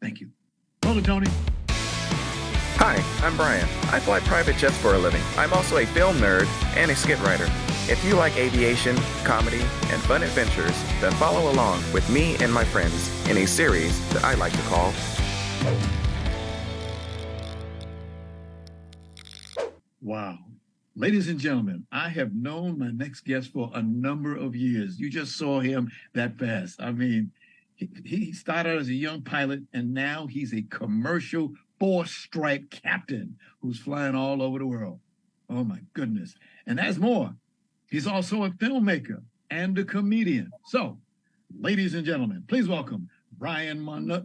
Thank you. Roll it, Tony. Hi, I'm Brian. I fly private jets for a living. I'm also a film nerd and a skit writer. If you like aviation, comedy, and fun adventures, then follow along with me and my friends in a series that I like to call Wow. Ladies and gentlemen, I have known my next guest for a number of years. You just saw him that fast. I mean, he started as a young pilot, and now he's a commercial four-stripe captain who's flying all over the world. Oh, my goodness. And that's more. He's also a filmmaker and a comedian. So, ladies and gentlemen, please welcome Brian Monette.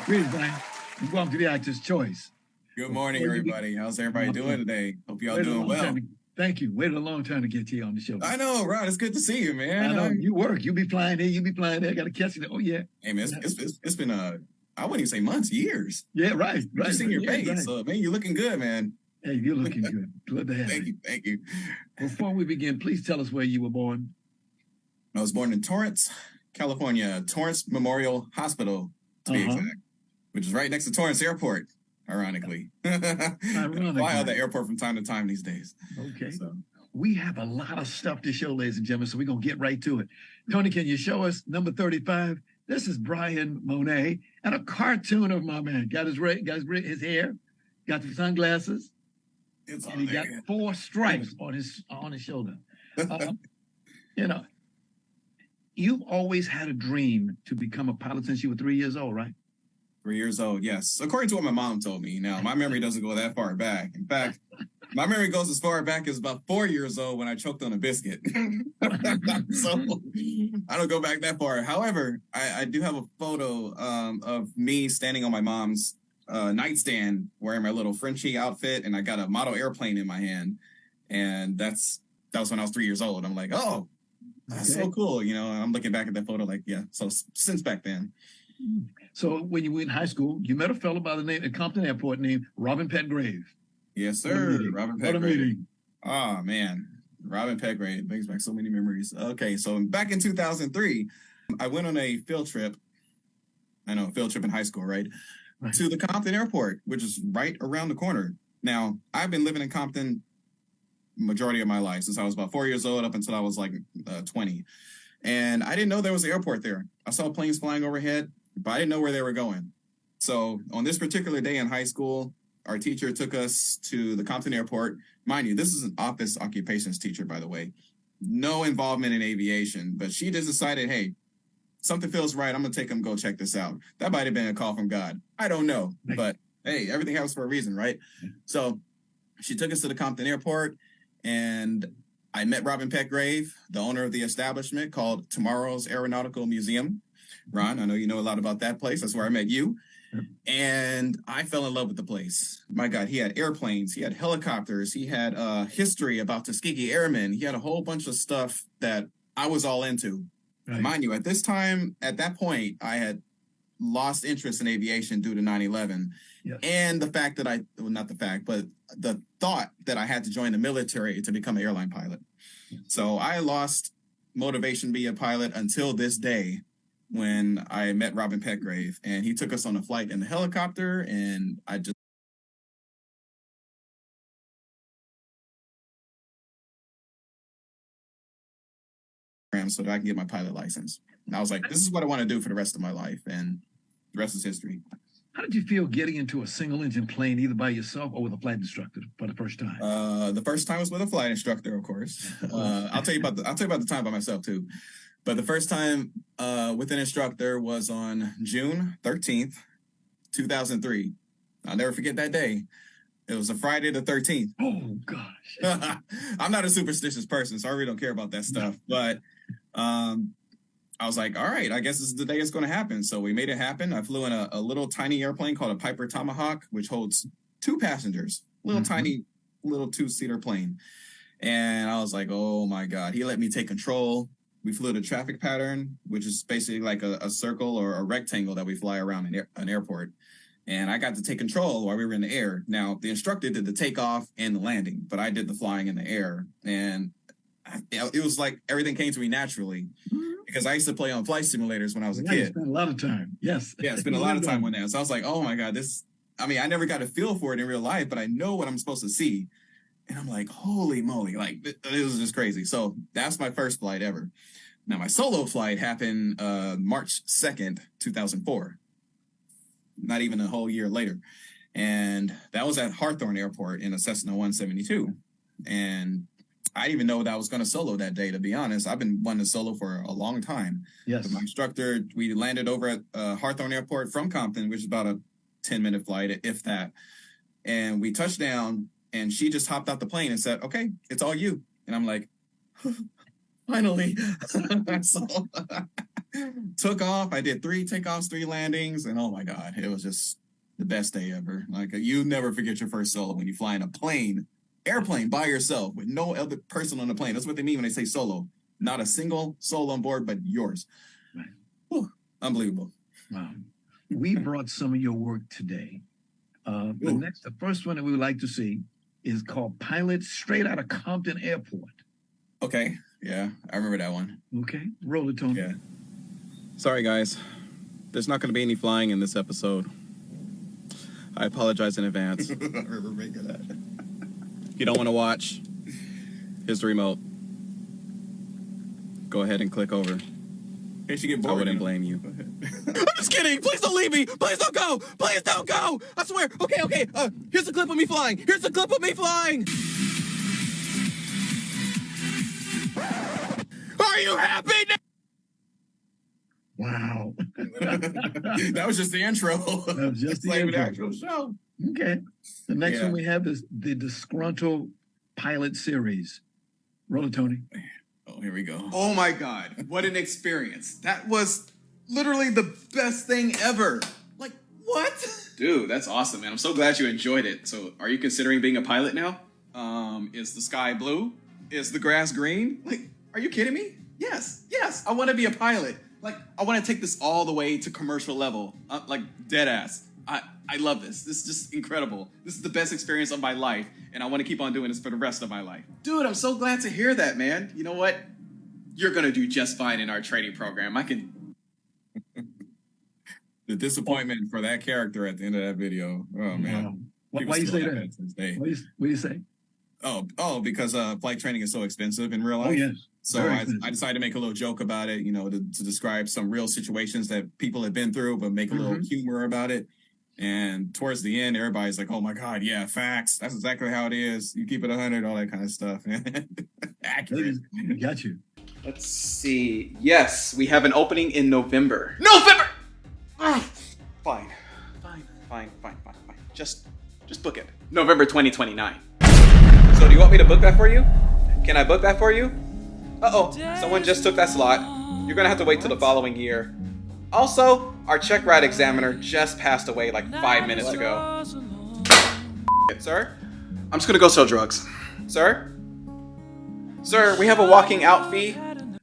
Greetings, Brian. And welcome to the Actor's Choice. Good morning, everybody. How's everybody doing today? Hope y'all doing well. Thank you. Waited a long time to get to you on the show. I know, Ron. It's good to see you, man. I know. You work. You be flying here. You be flying there. Got to catch you. Oh, yeah. Hey, man, it's been, I wouldn't even say months, years. Yeah, right. I've seen your face. Right. So, man, you're looking good, man. Hey, you're looking good. Glad to have you. Thank you. Before we begin, please tell us where you were born. I was born in Torrance, California, Torrance Memorial Hospital, to be exact, which is right next to Torrance Airport. Ironically. Fly out the airport from time to time these days. Okay. So. We have a lot of stuff to show, ladies and gentlemen, so we're going to get right to it. Tony, can you show us number 35? This is Brian Monette and a cartoon of my man. Got his hair, got the sunglasses, and he got 4 stripes on his shoulder. You know, you've always had a dream to become a pilot since you were 3 years old, right? 3 years old, yes. According to what my mom told me. Now, my memory doesn't go that far back. In fact, my memory goes as far back as about 4 years old when I choked on a biscuit. So I don't go back that far. However, I do have a photo of me standing on my mom's nightstand wearing my little Frenchie outfit, and I got a model airplane in my hand. And that was when I was 3 years old. I'm like, oh, that's so cool. You know, I'm looking back at that photo like, yeah. So since back then. So when you were in high school, you met a fellow by the name at Compton Airport named Robin Petgrave. Yes, sir. Robin Petgrave. Oh, man. Robin Petgrave brings back so many memories. Okay, so back in 2003, I went on a field trip. I know, field trip in high school, right? To the Compton Airport, which is right around the corner. Now, I've been living in Compton majority of my life, since I was about 4 years old up until I was like 20. And I didn't know there was an airport there. I saw planes flying overhead, but I didn't know where they were going. So on this particular day in high school, our teacher took us to the Compton Airport. Mind you, this is an office occupations teacher, by the way. No involvement in aviation, but she just decided, hey, something feels right. I'm going to take them, go check this out. That might have been a call from God. I don't know, but hey, everything happens for a reason, right? So she took us to the Compton Airport, and I met Robin Petgrave, the owner of the establishment called Tomorrow's Aeronautical Museum. Ron, I know you know a lot about that place. That's where I met you. And I fell in love with the place. My God, he had airplanes, he had helicopters, he had history about Tuskegee Airmen. He had a whole bunch of stuff that I was all into. Right. Mind you, at that point, I had lost interest in aviation due to 9/11. Yes. And the fact that the thought that I had to join the military to become an airline pilot. Yes. So I lost motivation to be a pilot until this day, when I met Robin Petgrave, and he took us on a flight in the helicopter, and I just so that I can get my pilot license. And I was like, this is what I want to do for the rest of my life, and the rest is history. How did you feel getting into a single engine plane, either by yourself or with a flight instructor for the first time? The first time was with a flight instructor, of course. I'll tell you about the time by myself too. But the first time with an instructor was on June 13th, 2003. I'll never forget that day. It was a Friday the 13th. Oh, gosh. I'm not a superstitious person, so I really don't care about that stuff. But I was like, all right, I guess this is the day it's going to happen. So we made it happen. I flew in a little tiny airplane called a Piper Tomahawk, which holds 2 passengers. Tiny, little 2-seater plane. And I was like, oh, my God. He let me take control. We flew the traffic pattern, which is basically like a circle or a rectangle that we fly around an airport. And I got to take control while we were in the air. Now, the instructor did the takeoff and the landing, but I did the flying in the air. And it was like everything came to me naturally. because I used to play on flight simulators when I was a kid. Spent a lot of time. Yes. Yeah, spent a lot of time on that. So I was like, oh my God, I mean, I never got a feel for it in real life, but I know what I'm supposed to see. And I'm like, holy moly, like it was just crazy. So that's my first flight ever. Now my solo flight happened March 2nd, 2004. Not even a whole year later. And that was at Hawthorne Airport in a Cessna 172. And I didn't even know that I was going to solo that day, to be honest. I've been wanting to solo for a long time. Yes. But my instructor, we landed over at Hawthorne Airport from Compton, which is about a 10-minute flight, if that. And we touched down, and she just hopped out the plane and said, okay, it's all you. And I'm like, finally. So took off. I did 3 takeoffs, 3 landings. And oh my God, it was just the best day ever. Like, you never forget your first solo when you fly in a airplane by yourself with no other person on the plane. That's what they mean when they say solo. Not a single soul on board, but yours. Right. Whew, unbelievable. Wow. We brought some of your work today. The first one that we would like to see is called Pilot Straight Out of Compton Airport. Okay. Yeah, I remember that one. Okay. Roll it, Tony. Yeah. Sorry, guys. There's not going to be any flying in this episode. I apologize in advance. I remember making that. If you don't want to watch, here's the remote. Go ahead and click over. In case you get bored, I wouldn't blame you. I'm just kidding. Please don't leave me. Please don't go. Please don't go. I swear. Okay. Here's a clip of me flying. Are you happy now? Wow. That was just the intro. That was just the like intro. an actual show. Okay. The next one we have is the Disgruntled Pilot series. Roll it, Tony. Oh, here we go. Oh my God, what an experience. That was literally the best thing ever. Like, what? Dude, that's awesome, man. I'm so glad you enjoyed it. So, are you considering being a pilot now? Is the sky blue? Is the grass green? Like, are you kidding me? Yes, I want to be a pilot. Like, I want to take this all the way to commercial level. Like, dead ass. I love this. This is just incredible. This is the best experience of my life, and I want to keep on doing this for the rest of my life. Dude, I'm so glad to hear that, man. You know what? You're going to do just fine in our training program. I can... The disappointment for that character at the end of that video. Oh, man. Why you say that? What do you say? Oh, because flight training is so expensive in real life. Oh, yes. So I decided to make a little joke about it, to describe some real situations that people have been through, but make a little humor about it. And towards the end, everybody's like, oh my God, yeah, facts. That's exactly how it is. You keep it 100, all that kind of stuff. Accurate. Got you. Let's see. Yes, we have an opening in November. Fine. Just book it. November 2029. So do you want me to book that for you? Can I book that for you? Uh-oh, someone just took that slot. You're gonna have to wait till the following year. Also, our check ride examiner just passed away like 5 minutes ago. Sir? I'm just gonna go sell drugs. Sir? Sir, we have a walking out fee.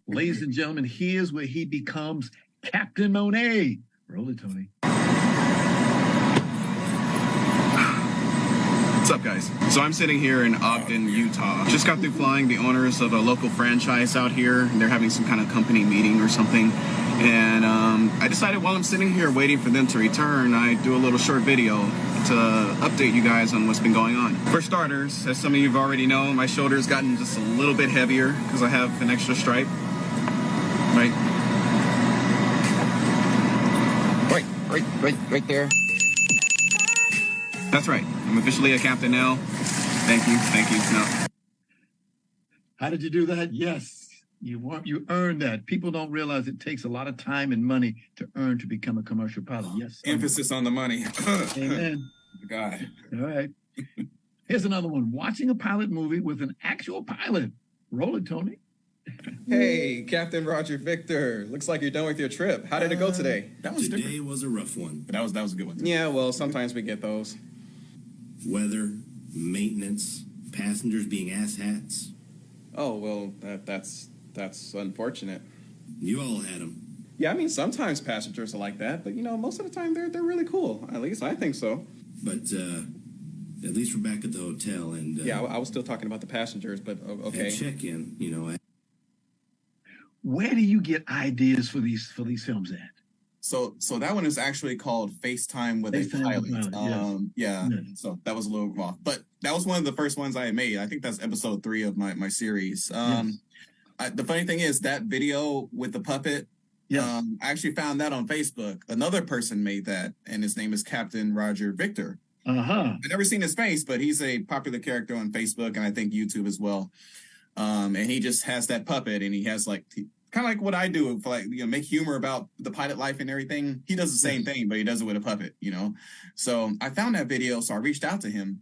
Ladies and gentlemen, here's where he becomes Captain Monette. Roll it, Tony. What's up, guys? So I'm sitting here in Ogden, Utah. Just got through flying the owners of a local franchise out here. They're having some kind of company meeting or something. And I decided while I'm sitting here waiting for them to return, I'd do a little short video to update you guys on what's been going on. For starters, as some of you already know, my shoulder's gotten just a little bit heavier because I have an extra stripe. Right there. That's right. I'm officially a captain now. Thank you. No. How did you do that? Yes. You earned that. People don't realize it takes a lot of time and money to become a commercial pilot. Yes. Emphasis on the money. Amen. God. All right. Here's another one. Watching a pilot movie with an actual pilot. Roll it, Tony. Hey, Captain Roger Victor. Looks like you're done with your trip. How did it go today? Today was a rough one. That was a good one. Yeah, well, sometimes we get those. Weather, maintenance, passengers being asshats. Oh, well, that's unfortunate. You all had them. Yeah, I mean, sometimes passengers are like that, but, most of the time they're really cool. At least I think so. But at least we're back at the hotel, and yeah, I was still talking about the passengers, but okay. At check-in, Where do you get ideas for these films at? So that one is actually called FaceTime with a Pilot. Yeah. So that was a little off, but that was one of the first ones I made. I think that's episode 3 of my series. The funny thing is that video with the puppet. I actually found that on Facebook. Another person made that, and his name is Captain Roger Victor. I've never seen his face, but he's a popular character on Facebook and I think YouTube as well. And he just has that puppet, and he has like kind of like what I do, for like, make humor about the pilot life and everything. He does the same thing, but he does it with a puppet, So I found that video, so I reached out to him,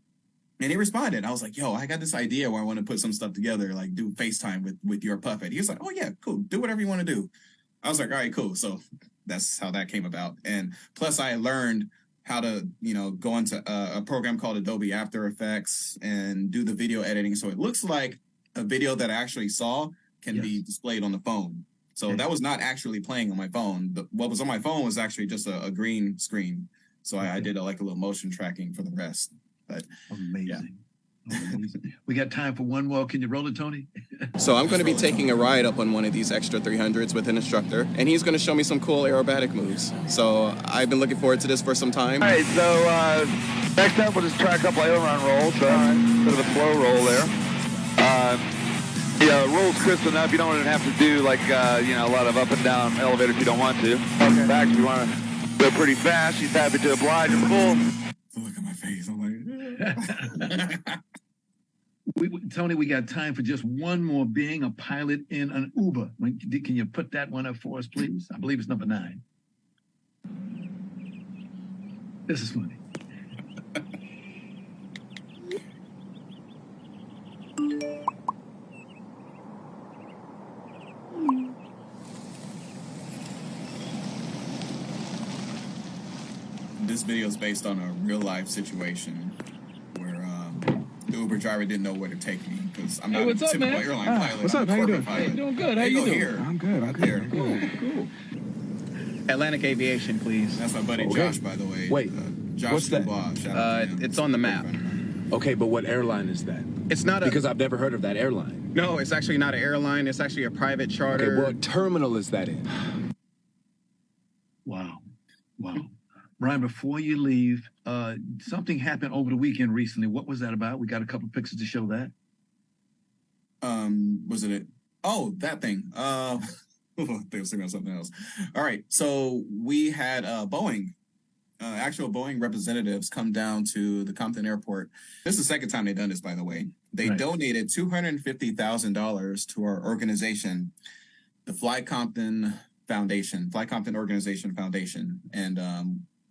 and he responded. I was like, "Yo, I got this idea where I want to put some stuff together, like do FaceTime with your puppet." He was like, "Oh yeah, cool. Do whatever you want to do." I was like, "All right, cool." So that's how that came about. And plus, I learned how to, go into a program called Adobe After Effects and do the video editing, so it looks like a video that I actually saw can be displayed on the phone. So that was not actually playing on my phone. What was on my phone was actually just a green screen. So I did a little motion tracking for the rest. But amazing. We got time for one more. Can you roll it, Tony? So I'm going to be taking a ride up on one of these extra 300s with an instructor, and he's going to show me some cool aerobatic moves. So I've been looking forward to this for some time. All right, so next up we'll just try a couple aileron rolls. Bit of a slow roll there. Rolls crisp enough. You don't even have to do a lot of up and down elevator if you don't want to. In fact, if you want to go pretty fast, he's happy to oblige and full. Look at my face. I'm like, Tony, we got time for just one more. Being a pilot in an Uber. Can you put that one up for us, please? I believe it's number 9. This is funny. This video is based on a real life situation where the Uber driver didn't know where to take me because I'm not a typical airline pilot. What's up? How you doing? Pilot. Hey, doing good. How you doing? Here. I'm good. Cool. Atlantic Aviation, please. That's my buddy Josh, by the way. Wait, Josh what's that? Shout out to him. It's on the map. Okay, but what airline is that? It's not because I've never heard of that airline. No, it's actually not an airline. It's actually a private charter. Okay, what terminal is that in? Wow. Brian, before you leave, something happened over the weekend recently. What was that about? We got a couple pictures to show that. Was it? That thing. I was thinking about something else. All right. So we had Boeing, actual Boeing representatives come down to the Compton Airport. This is the second time they've done this, by the way. They donated $250,000 to our organization, the Fly Compton Organization Foundation. And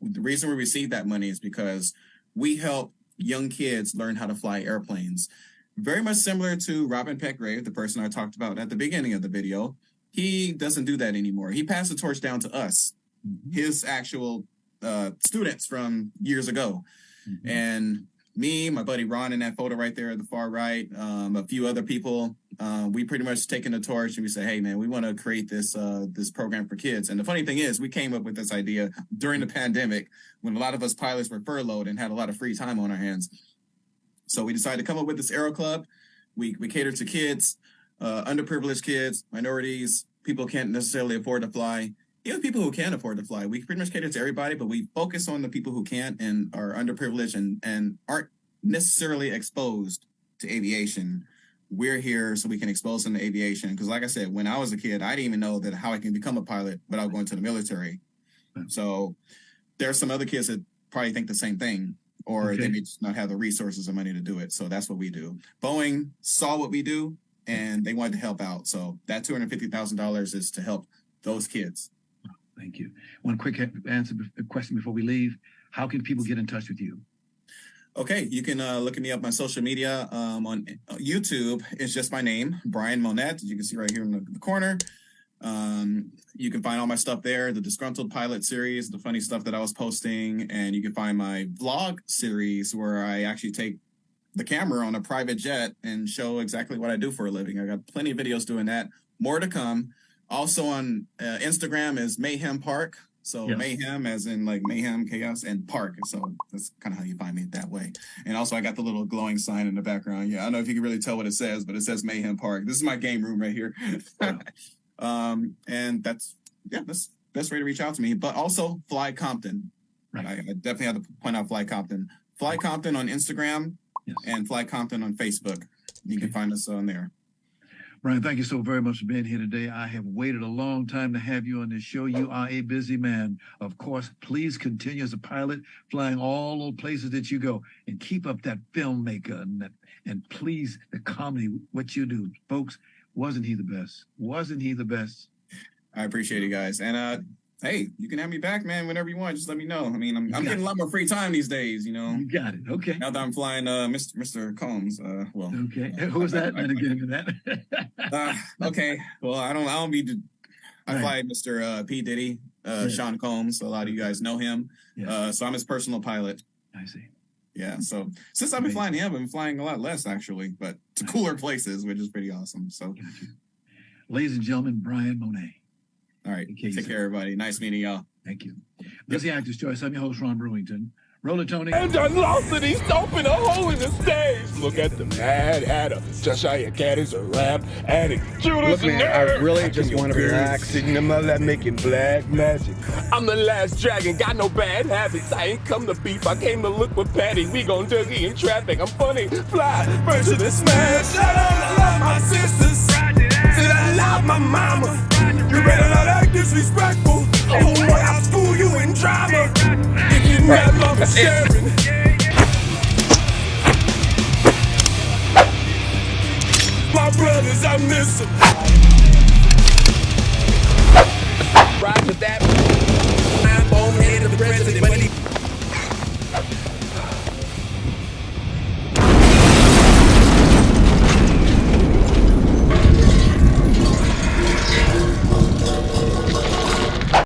the reason we received that money is because we help young kids learn how to fly airplanes. Very much similar to Robin Petgrave, the person I talked about at the beginning of the video. He doesn't do that anymore. He passed the torch down to us, his actual students from years ago. And me, my buddy Ron in that photo right there at the far right, a few other people, we pretty much taken the torch and we say, hey man, we want to create this program for kids. And the funny thing is we came up with this idea during the pandemic when a lot of us pilots were furloughed and had a lot of free time on our hands. So we decided to come up with this Aero Club. We cater to kids, underprivileged kids, minorities, people who can't necessarily afford to fly. Even people who can afford to fly. We pretty much cater to everybody, but we focus on the people who can't and are underprivileged and aren't necessarily exposed to aviation. We're here so we can expose them to aviation. Because like I said, when I was a kid, I didn't even know that how I can become a pilot without going to the military. So there are some other kids that probably think the same thing, or they may just not have the resources or money to do it. So that's what we do. Boeing saw what we do and they wanted to help out. So that $250,000 is to help those kids. Thank you. One quick question before we leave. How can people get in touch with you? Okay, you can look me up on social media. On YouTube, it's just my name, Brian Monette. You can see right here in the corner. You can find all my stuff there, the Disgruntled Pilot series, the funny stuff that I was posting, and you can find my vlog series where I actually take the camera on a private jet and show exactly what I do for a living. I got plenty of videos doing that. More to come. Also on Instagram is Mayhem Park. So mayhem as in like mayhem, chaos, and park. So that's kind of how you find me that way. And also I got the little glowing sign in the background. Yeah, I don't know if you can really tell what it says, but it says Mayhem Park. This is my game room right here. And that's best way to reach out to me. But also Fly Compton. Right. I definitely have to point out Fly Compton. Fly Compton on Instagram and Fly Compton on Facebook. You can find us on there. Brian, thank you so very much for being here today. I have waited a long time to have you on this show. You are a busy man. Of course, please continue as a pilot, flying all those places that you go, and keep up that filmmaker and please, the comedy, what you do. Folks, wasn't he the best? Wasn't he the best? I appreciate it, guys. And hey, you can have me back, man, whenever you want. Just let me know. I mean, I'm getting a lot more free time these days, you know. You got it. Okay. Now that I'm flying Mr. Combs. Okay. Who's that? And again into that. Okay. Well, I fly Mr. P. Diddy, Sean Combs. So a lot of you guys know him. Yes. So I'm his personal pilot. I see. Yeah. So since I've been flying him, I've been flying a lot less actually, but to cooler places, which is pretty awesome. So, ladies and gentlemen, Brian Monette. All right. Take care, everybody. Nice meeting y'all. Thank you. This is the Actor's Choice. I'm your host, Ron Brewington. Roll it, Tony. And done lost it. He's open a hole in the stage. Look at the Mad Hatter. Just how your cat is a rap addict. Judas Look, man, I really just want to relax. Sitting in my lap making black magic. I'm the last dragon, got no bad habits. I ain't come to beef, I came to look with Patty. We gon' Dougie in traffic. I'm funny, fly, versus the smash. I love my sisters. Said I love my mama. You better not act disrespectful. Oh boy, I'll school you in drama. If you never sharing. My brothers, I miss them.